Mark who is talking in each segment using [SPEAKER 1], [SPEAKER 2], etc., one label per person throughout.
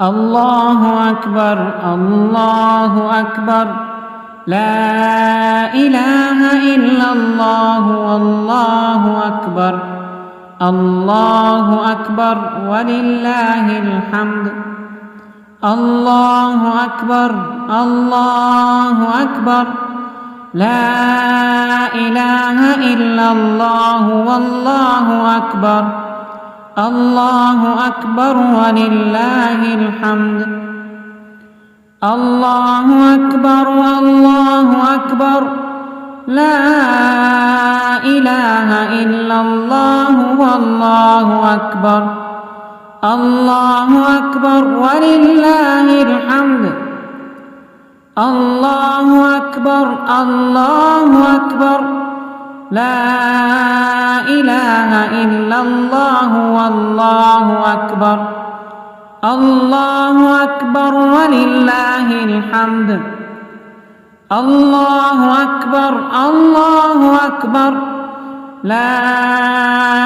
[SPEAKER 1] الله أكبر الله أكبر لا إله إلا الله والله أكبر الله أكبر ولله الحمد الله أكبر الله أكبر لا إله إلا الله والله أكبر الله أكبر ولله الحمد الله أكبر الله أكبر لا إله إلا الله والله أكبر الله أكبر ولله الحمد الله أكبر الله أكبر لا إله إلا الله والله أكبر الله أكبر ولله الحمد الله أكبر الله أكبر لا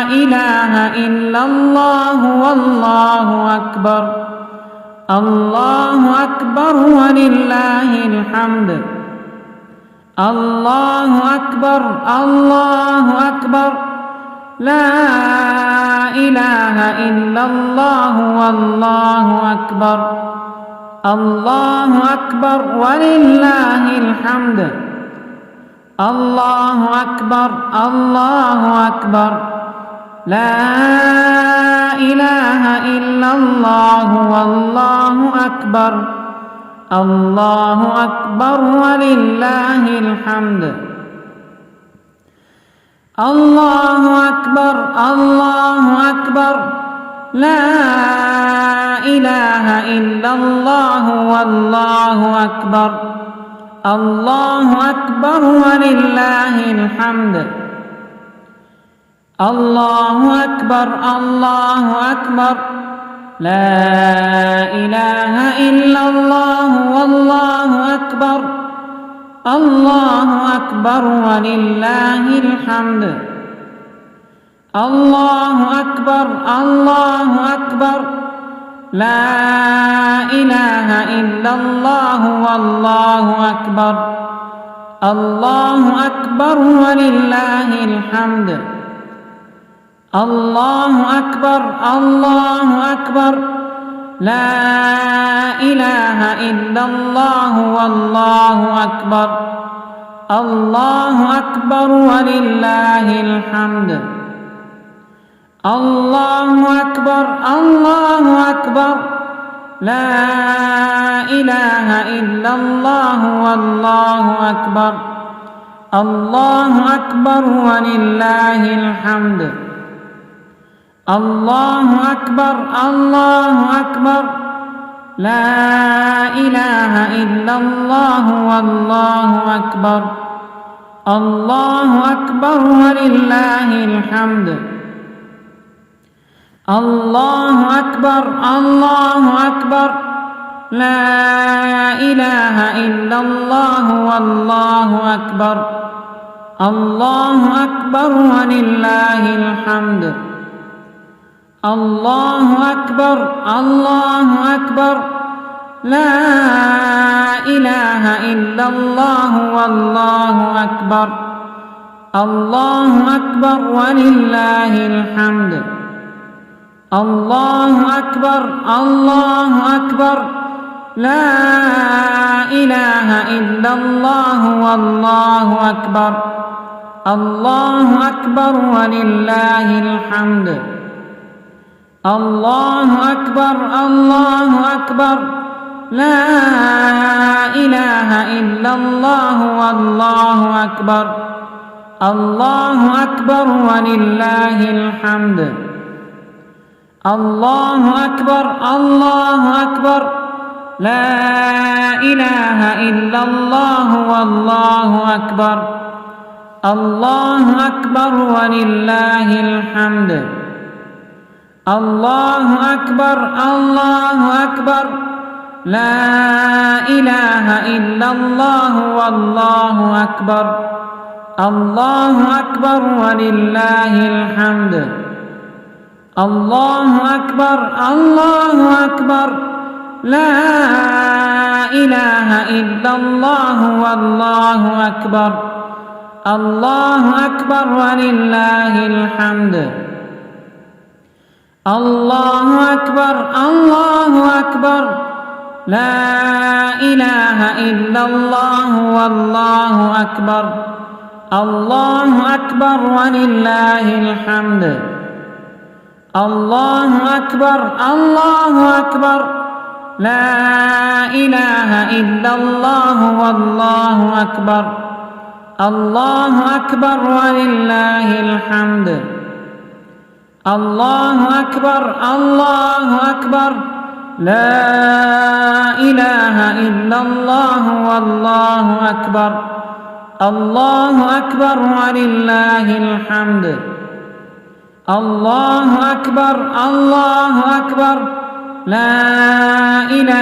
[SPEAKER 1] إله إلا الله والله أكبر الله أكبر ولله الحمد الله أكبر الله أكبر لا إله إلا الله والله أكبر الله أكبر ولله الحمد الله أكبر الله أكبر لا إله إلا الله والله أكبر الله أكبر ولله الحمد الله أكبر الله أكبر لا إله إلا الله والله أكبر الله أكبر ولله الحمد الله أكبر الله أكبر لا إله إلا الله والله أكبر الله أكبر ولله الحمد الله أكبر الله أكبر لا إله إلا الله والله أكبر الله أكبر ولله الحمد الله أكبر الله أكبر لا إله إلا الله والله أكبر الله أكبر ولله الحمد الله أكبر الله أكبر لا إله إلا الله والله أكبر الله أكبر ولله الحمد الله أكبر الله أكبر لا إله إلا الله والله أكبر الله أكبر ولله الحمد الله أكبر الله أكبر لا إله إلا الله والله أكبر الله أكبر ولله الحمد الله أكبر الله أكبر لا إله إلا الله والله أكبر الله أكبر ولله الحمد الله أكبر الله أكبر لا إله إلا الله والله أكبر الله أكبر ولله الحمد الله أكبر الله أكبر لا إله إلا الله والله أكبر الله أكبر ولله الحمد الله أكبر الله أكبر لا إله إلا الله والله أكبر الله أكبر ولله الحمد الله أكبر الله أكبر لا إله إلا الله والله أكبر الله أكبر ولله الحمد الله أكبر الله أكبر لا إله إلا الله والله أكبر الله أكبر ولله الحمد الله أكبر الله أكبر لا إله إلا الله والله أكبر الله أكبر ولله الحمد الله أكبر الله أكبر لا إله إلا الله والله أكبر الله أكبر ولله الحمد الله أكبر الله أكبر لا إله إلا الله والله أكبر الله أكبر ولله الحمد الله أكبر الله أكبر لا إله